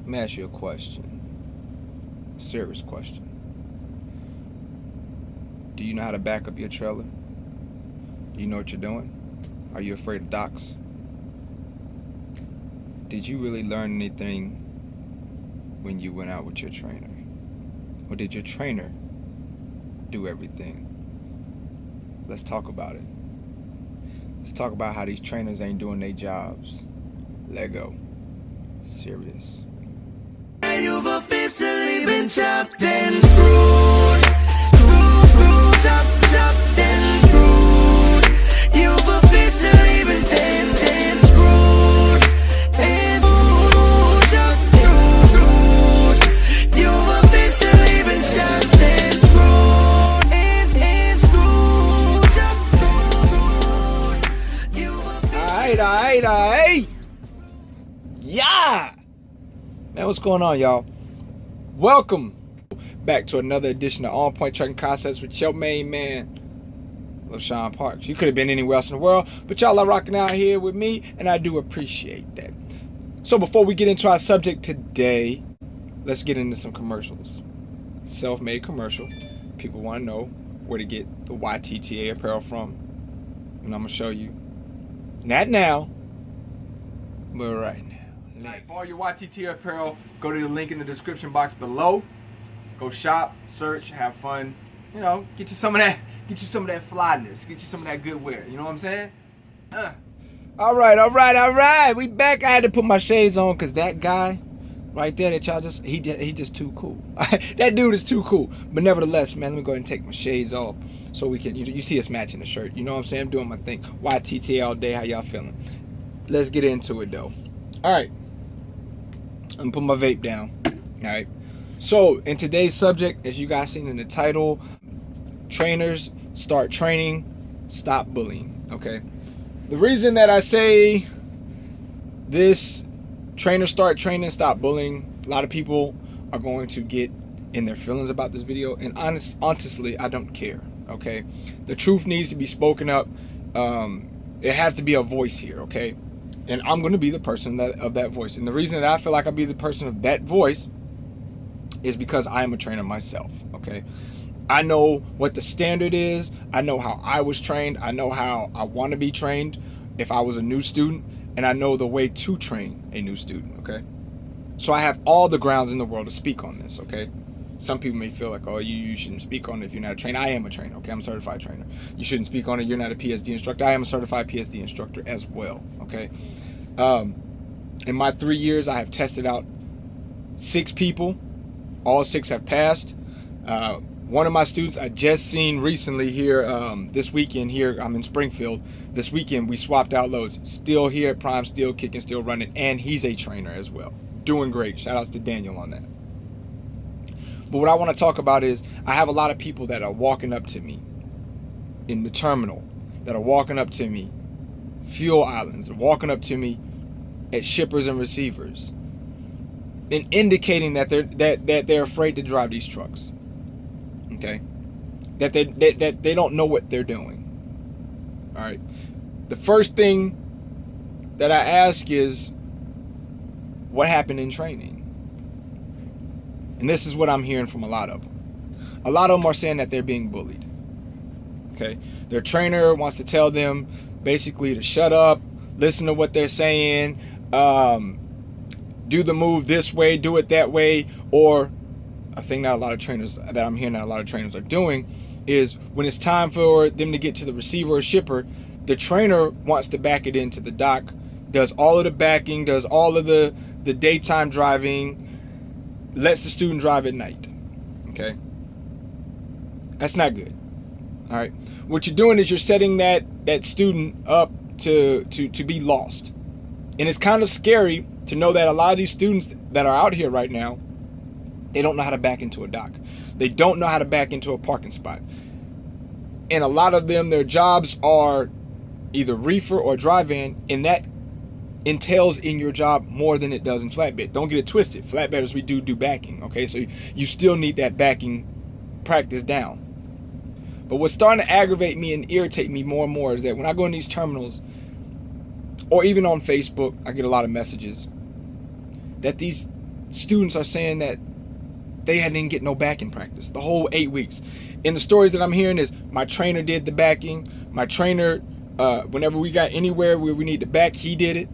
Let me ask you a question. A serious question. Do you know how to back up your trailer? Do you know what you're doing? Are you afraid of docks? Did you really learn anything when you went out with your trainer? Or did your trainer do everything? Let's talk about it. Let's talk about how these trainers ain't doing their jobs. Lego. Serious. You've officially been chopped and screwed. Screwed, chopped and screwed. You've officially been and screwed. And chopped and screwed. You've officially been chopped and screwed. And screwed, chopped and screwed. Alright. Yeah! Man, what's going on, y'all? Welcome back to another edition of On Point Trucking Concepts with your main man, LoShawn Parks. You could have been anywhere else in the world, but y'all are rocking out here with me, and I do appreciate that. So before we get into our subject today, let's get into some commercials. Self-made commercial. People want to know where to get the YTTA apparel from, and I'm going to show you. Not now, but right now. For all your YTTA apparel, go to the link in the description box below. Go shop, search, have fun. You know, get you some of that flyness, get you some of that good wear. You know what I'm saying? All right. We back. I had to put my shades on because that guy right there that y'all he just too cool. That dude is too cool. But nevertheless, man, let me go ahead and take my shades off so we can. You see us matching the shirt. You know what I'm saying? I'm doing my thing. YTTA all day. How y'all feeling? Let's get into it though. All right. I'm gonna put my vape down. All right. So in today's subject, as you guys seen in the title, trainers start training, stop bullying. Okay. The reason that I say this, trainers start training, stop bullying, a lot of people are going to get in their feelings about this video, and honestly, I don't care. Okay. The truth needs to be spoken up. It has to be a voice here. Okay. And I'm going to be the person of that voice. And the reason that I feel like I'll be the person of that voice is because I am a trainer myself, okay? I know what the standard is. I know how I was trained. I know how I want to be trained if I was a new student. And I know the way to train a new student, okay? So I have all the grounds in the world to speak on this, okay? Some people may feel like, oh, you shouldn't speak on it if you're not a trainer. I am a trainer, okay? I'm a certified trainer. You shouldn't speak on it. You're not a PSD instructor. I am a certified PSD instructor as well, okay? In my 3 years, I have tested out 6 people. All 6 have passed. One of my students I just seen recently here this weekend here. I'm in Springfield. This weekend, we swapped out loads. Still here at Prime, still kicking, still running, and he's a trainer as well. Doing great. Shout outs to Daniel on that. But what I want to talk about is I have a lot of people that are walking up to me in the terminal, that are walking up to me, fuel islands, that are walking up to me at shippers and receivers, and indicating that they're afraid to drive these trucks. Okay, that they don't know what they're doing. All right. The first thing that I ask is, what happened in training? And this is what I'm hearing from a lot of them. A lot of them are saying that they're being bullied. Okay, their trainer wants to tell them basically to shut up, listen to what they're saying, do the move this way, do it that way. Or a thing that I'm hearing that a lot of trainers are doing is when it's time for them to get to the receiver or shipper, the trainer wants to back it into the dock, does all of the backing, does all of the daytime driving, lets the student drive at night. Okay, that's not good. All right, what you're doing is you're setting that student up to be lost. And it's kind of scary to know that a lot of these students that are out here right now, they don't know how to back into a dock. They don't know how to back into a parking spot. And a lot of them, their jobs are either reefer or drive-in, and that entails in your job more than it does in flatbed. Don't get it twisted. Flatbedders, we do backing, okay? So you still need that backing practice down. But what's starting to aggravate me and irritate me more and more is that when I go in these terminals, or even on Facebook, I get a lot of messages that these students are saying that they didn't get no backing practice the whole 8 weeks. And the stories that I'm hearing is my trainer did the backing. My trainer, whenever we got anywhere where we need to back, he did it.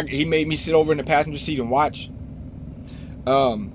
He made me sit over in the passenger seat and watch. I'm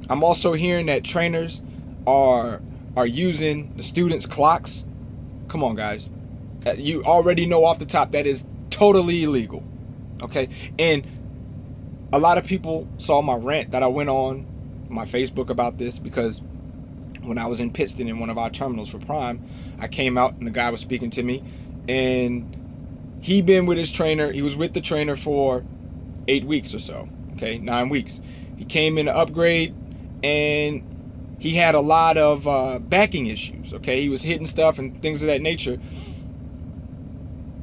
also hearing that trainers are using the students' clocks. Come on, guys. You already know off the top that is totally illegal. Okay? And a lot of people saw my rant that I went on my Facebook about this, because when I was in Pittston in one of our terminals for Prime, I came out and the guy was speaking to me, and he'd been with his trainer. He was with the trainer for 8 weeks or so. Okay? 9 weeks. He came in to upgrade, and he had a lot of backing issues. Okay? He was hitting stuff and things of that nature.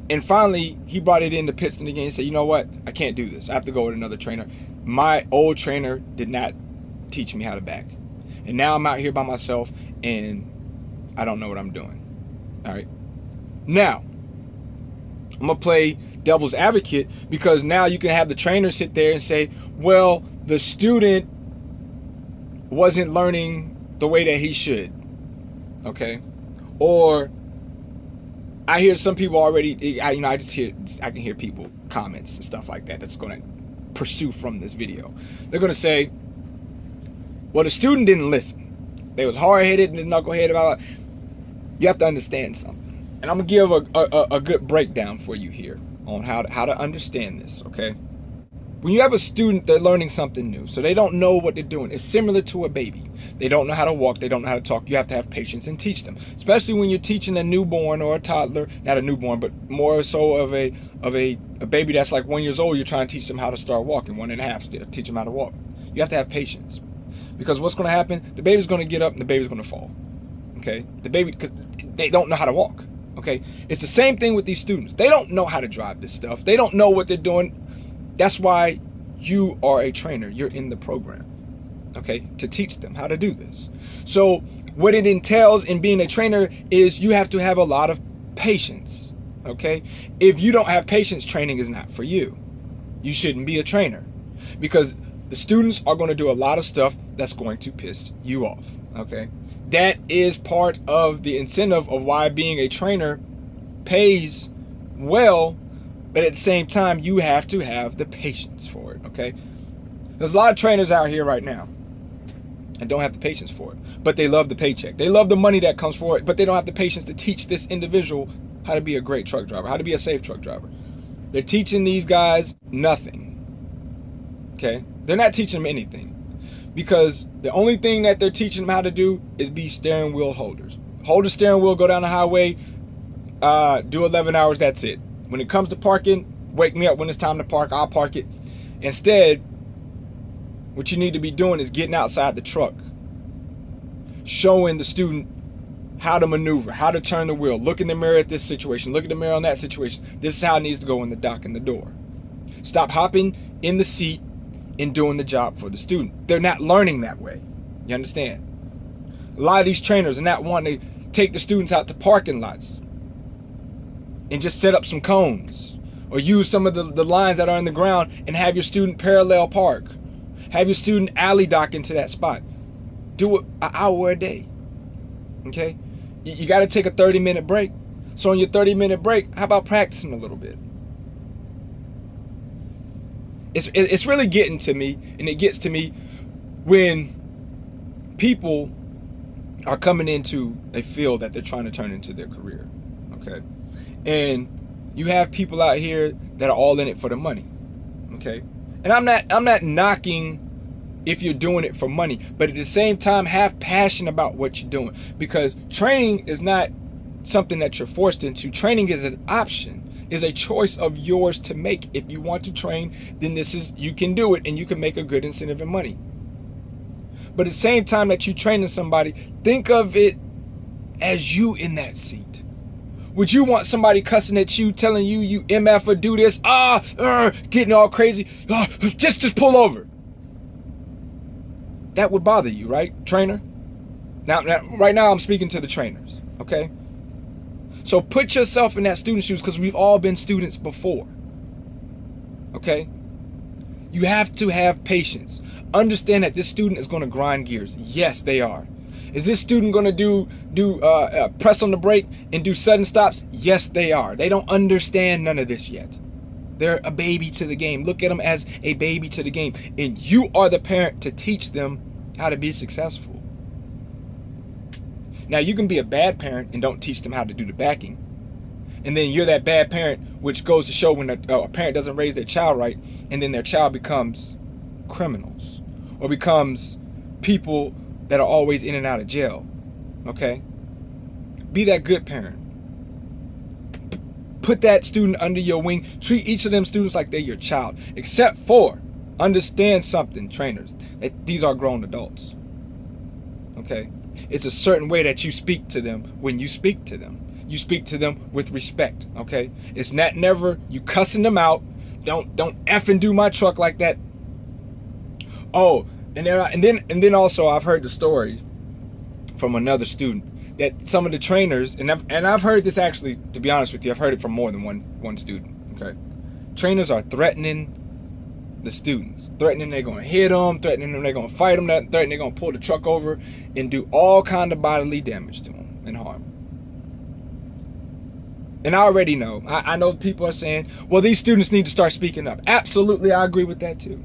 And finally, he brought it into Pittston again and said, you know what? I can't do this. I have to go with another trainer. My old trainer did not teach me how to back. And now I'm out here by myself, and I don't know what I'm doing. All right? Now, I'm going to play devil's advocate, because now you can have the trainer sit there and say, well, the student wasn't learning the way that he should. Okay? Or I hear some people already, I can hear people comments and stuff like that that's going to pursue from this video. They're going to say, well, the student didn't listen. They was hard-headed and knuckleheaded about it. You have to understand something. And I'm going to give a good breakdown for you here on how to understand this, okay? When you have a student, they're learning something new, so they don't know what they're doing. It's similar to a baby. They don't know how to walk. They don't know how to talk. You have to have patience and teach them, especially when you're teaching a newborn or a toddler, not a newborn, but more so of a baby that's like 1 year old. You're trying to teach them how to start walking, 1.5 still, teach them how to walk. You have to have patience, because what's going to happen? The baby's going to get up and the baby's going to fall. Okay, the baby, because they don't know how to walk. Okay, it's the same thing with these students. They don't know how to drive this stuff. They don't know what they're doing. That's why you are a trainer. You're in the program, okay, to teach them how to do this. So what it entails in being a trainer is you have to have a lot of patience, okay? If you don't have patience, training is not for you. You shouldn't be a trainer, because the students are going to do a lot of stuff that's going to piss you off, okay? That is part of the incentive of why being a trainer pays well. But at the same time, you have to have the patience for it, okay? There's a lot of trainers out here right now and don't have the patience for it, but they love the paycheck. They love the money that comes for it, but they don't have the patience to teach this individual how to be a great truck driver, how to be a safe truck driver. They're teaching these guys nothing, okay? They're not teaching them anything, because the only thing that they're teaching them how to do is be steering wheel holders. Hold the steering wheel, go down the highway, do 11 hours, that's it. When it comes to parking, wake me up when it's time to park, I'll park it. Instead, what you need to be doing is getting outside the truck, showing the student how to maneuver, how to turn the wheel, look in the mirror at this situation, look in the mirror on that situation. This is how it needs to go in the dock and the door. Stop hopping in the seat and doing the job for the student. They're not learning that way. You understand? A lot of these trainers are not wanting to take the students out to parking lots and just set up some cones, or use some of the lines that are in the ground and have your student parallel park. Have your student alley dock into that spot. Do it an hour a day, okay? You got to take a 30-minute break. So on your 30-minute break, how about practicing a little bit? It's really getting to me, and it gets to me when people are coming into a field that they're trying to turn into their career, okay? And you have people out here that are all in it for the money, okay? And I'm not knocking if you're doing it for money, but at the same time, have passion about what you're doing, because training is not something that you're forced into. Training is an option, is a choice of yours to make. If you want to train, then you can do it, and you can make a good incentive in money. But at the same time that you're training somebody, think of it as you in that seat. Would you want somebody cussing at you, telling you, you MF or do this, getting all crazy, just pull over? That would bother you, right, trainer? Now, right now I'm speaking to the trainers, okay? So put yourself in that student's shoes, because we've all been students before, okay? You have to have patience. understand that this student is going to grind gears? Yes, they are. Is this student going to do press on the brake and do sudden stops? Yes, they are. They don't understand none of this yet. They're a baby to the game. Look at them as a baby to the game. And you are the parent to teach them how to be successful. Now, you can be a bad parent and don't teach them how to do the backing. And then you're that bad parent, which goes to show when a parent doesn't raise their child right, and then their child becomes criminals or becomes people that are always in and out of jail. Okay? Be that good parent. Put that student under your wing. Treat each of them students like they're your child. Except for, understand something, trainers, that these are grown adults. Okay? It's a certain way that you speak to them when you speak to them. You speak to them with respect, okay? It's not never you cussing them out. Don't effing do my truck like that. Oh, and then also I've heard the story from another student that some of the trainers, and I've heard this actually, to be honest with you, I've heard it from more than one student, okay? Trainers are threatening the students, threatening they're going to hit them, threatening them they're going to fight them, threatening they're going to pull the truck over and do all kind of bodily damage to them and harm. And I already know, I know people are saying, well, these students need to start speaking up. Absolutely, I agree with that too.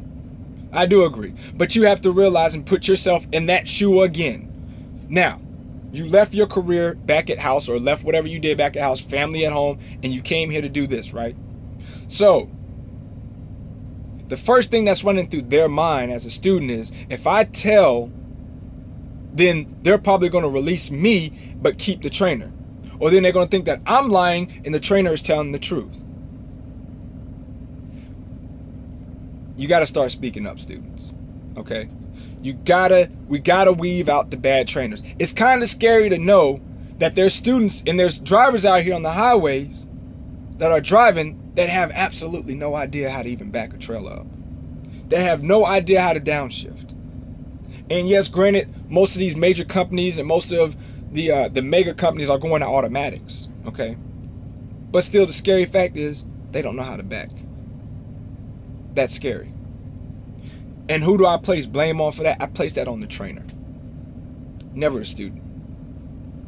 I do agree. But you have to realize and put yourself in that shoe again. Now, you left your career back at house, or left whatever you did back at house, family at home, and you came here to do this, right? So, the first thing that's running through their mind as a student is, if I tell, then they're probably going to release me, but keep the trainer. Or then they're going to think that I'm lying and the trainer is telling the truth. You got to start speaking up, students. Okay? We got to weave out the bad trainers. It's kind of scary to know that there's students and there's drivers out here on the highways that are driving that have absolutely no idea how to even back a trailer up. They have no idea how to downshift. And yes, granted, most of these major companies and most of the mega companies are going to automatics, okay? But still, the scary fact is they don't know how to back. That's scary. And who do I place blame on for that? I place that on the trainer, never the student,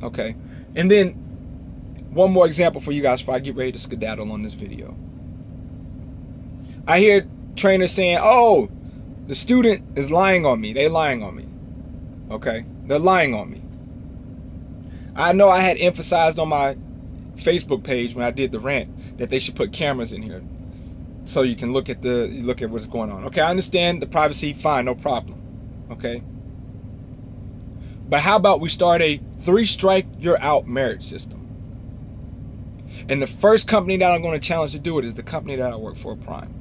okay? And then one more example for you guys before I get ready to skedaddle on this video. I hear trainers saying, oh, the student is lying on me. They're lying on me, okay? They're lying on me. I know I had emphasized on my Facebook page when I did the rant that they should put cameras in here so you can look at what's going on. Okay, I understand the privacy, fine, no problem. Okay. But how about we start a 3-strike, you're out merit system? And the first company that I'm going to challenge to do it is the company that I work for, Prime.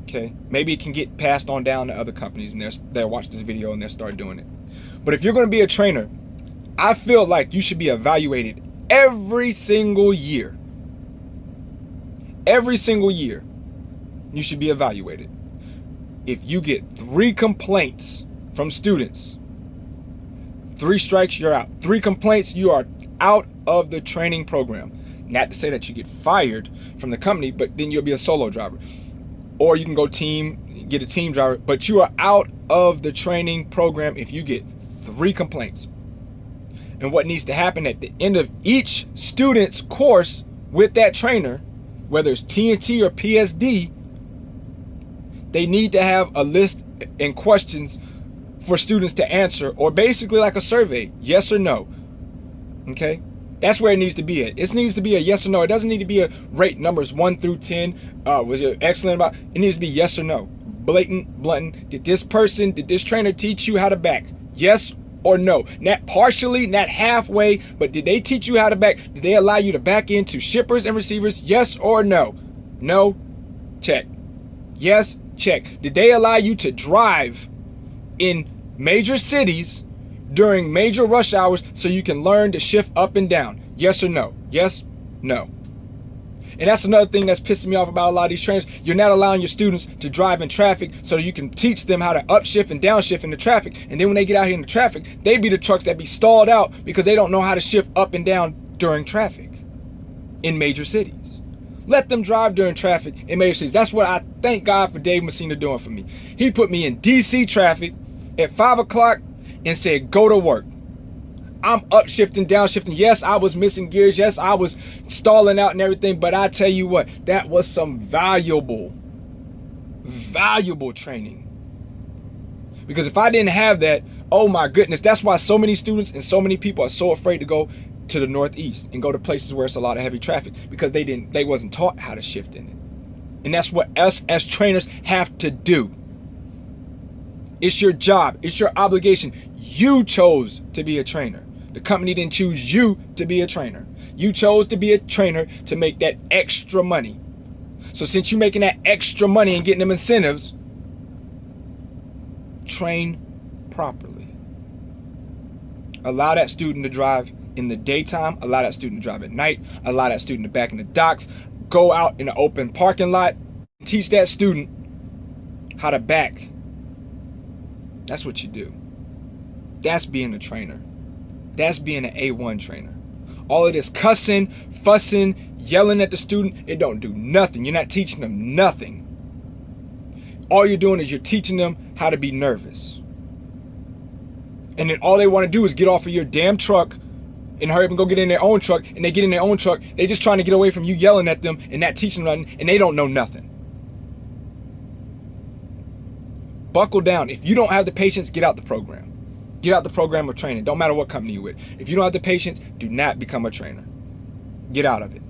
Okay, maybe it can get passed on down to other companies and they'll watch this video and they'll start doing it. But if you're going to be a trainer, I feel like you should be evaluated every single year. Every single year, you should be evaluated. If you get 3 complaints from students, 3 strikes, you're out. 3 complaints, you are out of the training program. Not to say that you get fired from the company, but then you'll be a solo driver. Or you can go get a team driver, but you are out of the training program if you get 3 complaints. And what needs to happen at the end of each student's course with that trainer, whether it's TNT or PSD, they need to have a list and questions for students to answer, or basically like a survey, yes or no. Okay? That's where it needs to be at. It needs to be a yes or no. It doesn't need to be a rate numbers 1 through 10. Was it excellent about? It needs to be yes or no. Blatant, blunt. Did this trainer teach you how to back? Yes or no? Not partially, not halfway, but did they teach you how to back? Did they allow you to back into shippers and receivers? Yes or no? No? Check. Yes? Check. Did they allow you to drive in major cities during major rush hours so you can learn to shift up and down? Yes or no? Yes? No. And that's another thing that's pissing me off about a lot of these trainers. You're not allowing your students to drive in traffic so you can teach them how to upshift and downshift in the traffic. And then when they get out here in the traffic, they be the trucks that be stalled out because they don't know how to shift up and down during traffic in major cities. Let them drive during traffic in major cities. That's what I thank God for Dave Messina doing for me. He put me in DC traffic at 5 o'clock and said, go to work. I'm upshifting, downshifting. Yes, I was missing gears. Yes, I was stalling out and everything. But I tell you what, that was some valuable training. Because if I didn't have that, oh my goodness, that's why so many students and so many people are so afraid to go to the Northeast and go to places where it's a lot of heavy traffic, because they wasn't taught how to shift in it. And that's what us as trainers have to do. It's your job. It's your obligation. You chose to be a trainer. The company didn't choose you to be a trainer. You chose to be a trainer to make that extra money. So since you're making that extra money and getting them incentives, train properly. Allow that student to drive in the daytime, allow that student to drive at night, allow that student to back in the docks, go out in the open parking lot, teach that student how to back. That's what you do. That's being a trainer. That's being an A1 trainer. All of this cussing, fussing, yelling at the student, it don't do nothing. You're not teaching them nothing. All you're doing is you're teaching them how to be nervous. And then all they want to do is get off of your damn truck and hurry up and go get in their own truck. And they get in their own truck. They just trying to get away from you yelling at them and not teaching them nothing. And they don't know nothing. Buckle down. If you don't have the patience, get out the program. Get out the program of training. Don't matter what company you're with. If you don't have the patience, do not become a trainer. Get out of it.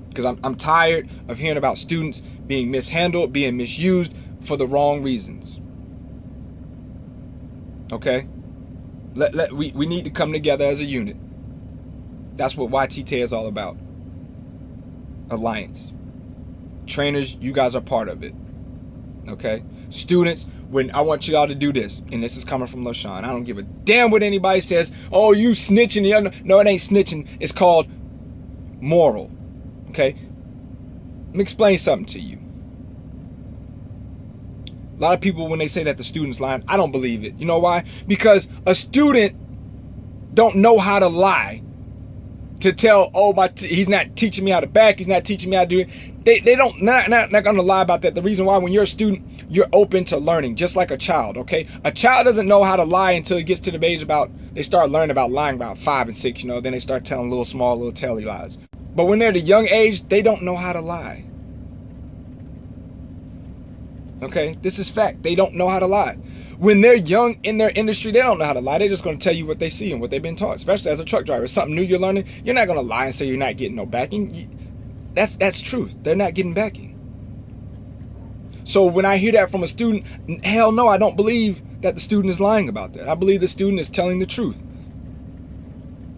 Because I'm tired of hearing about students being mishandled, being misused for the wrong reasons. Okay? We need to come together as a unit. That's what YTTA is all about. Alliance. Trainers, you guys are part of it. Okay? Students, when I want y'all to do this, and this is coming from LoShawn, I don't give a damn what anybody says. Oh, you snitching. No, it ain't snitching. It's called moral. Okay? Let me explain something to you. A lot of people, when they say that the student's lying, I don't believe it. You know why? Because a student don't know how to lie to tell, oh, he's not teaching me how to back, he's not teaching me how to do it. They don't, not gonna lie about that. The reason why, when you're a student, you're open to learning, just like a child, okay? A child doesn't know how to lie until it gets to the age they start learning about lying about 5 and 6, you know, then they start telling little telly lies. But when they're at a young age, they don't know how to lie. Okay, this is fact. They don't know how to lie. When they're young in their industry, they don't know how to lie. They're just going to tell you what they see and what they've been taught, especially as a truck driver. It's something new you're learning. You're not going to lie and say you're not getting no backing. That's truth. They're not getting backing. So when I hear that from a student, hell no, I don't believe that the student is lying about that. I believe the student is telling the truth.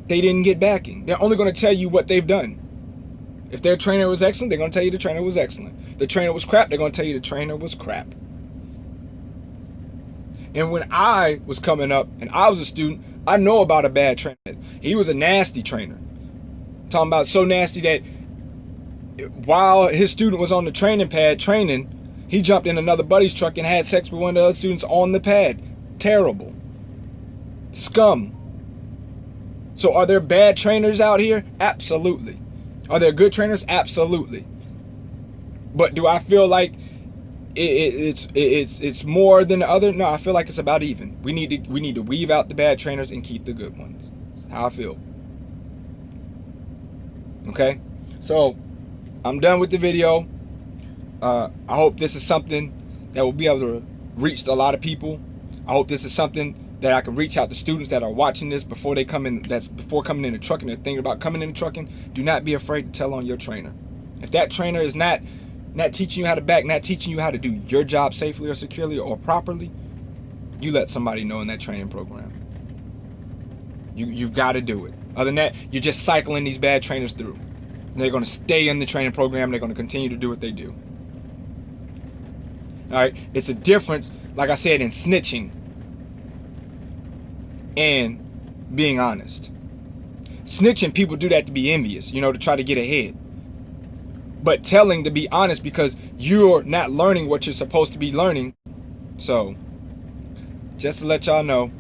They didn't get backing. They're only going to tell you what they've done. If their trainer was excellent, they're going to tell you the trainer was excellent. If the trainer was crap, they're going to tell you the trainer was crap. And when I was coming up and I was a student, I know about a bad trainer. He was a nasty trainer. I'm talking about so nasty that while his student was on the training pad training, he jumped in another buddy's truck and had sex with one of the other students on the pad. Terrible. Scum. So are there bad trainers out here? Absolutely. Are there good trainers? Absolutely. But do I feel like it's more than the other? No, I feel like it's about even. We need to weave out the bad trainers and keep the good ones. That's how I feel. Okay? So I'm done with the video. I hope this is something that will be able to reach a lot of people. I hope this is something that I can reach out to students that are watching this before they come in, before coming into trucking, they're thinking about coming into trucking. Do not be afraid to tell on your trainer. If that trainer is not teaching you how to back, not teaching you how to do your job safely or securely or properly, you let somebody know in that training program. You've got to do it. Other than that, you're just cycling these bad trainers through. And they're going to stay in the training program. They're going to continue to do what they do. All right, it's a difference, like I said, in snitching and being honest. Snitching, people do that to be envious, you know, to try to get ahead. But telling to be honest because you're not learning what you're supposed to be learning. So, just to let y'all know,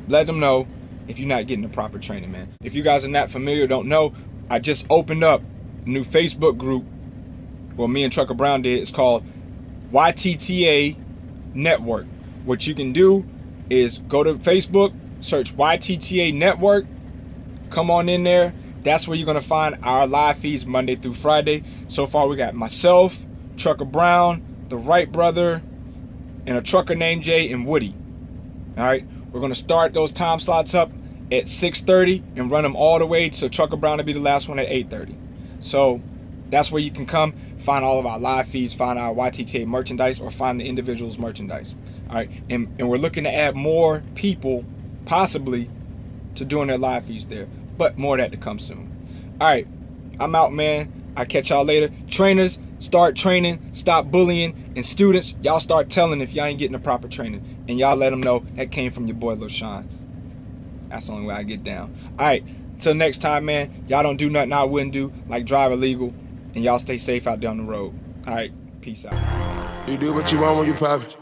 let them know if you're not getting the proper training, man. If you guys are not familiar, don't know, I just opened up a new Facebook group. Well, me and Trucker Brown did. It's called YTTA Network. What you can do is go to Facebook, search YTTA Network, come on in there. That's where you're going to find our live feeds Monday through Friday. So far, we got myself, Trucker Brown, the Wright brother, and a trucker named Jay and Woody. All right, we're going to start those time slots up at 6:30 and run them all the way so Trucker Brown will be the last one at 8:30. So that's where you can come, find all of our live feeds, find our YTTA merchandise, or find the individuals' merchandise. All right, and we're looking to add more people, possibly, to doing their live feeds there. But more of that to come soon. All right, I'm out, man. I'll catch y'all later. Trainers, start training, stop bullying. And students, y'all start telling if y'all ain't getting the proper training. And y'all let them know that came from your boy LoShawn. That's the only way I get down. All right, till next time, man. Y'all don't do nothing I wouldn't do, like drive illegal. And y'all stay safe out there on the road. All right, peace out. You do what you want when you pop it.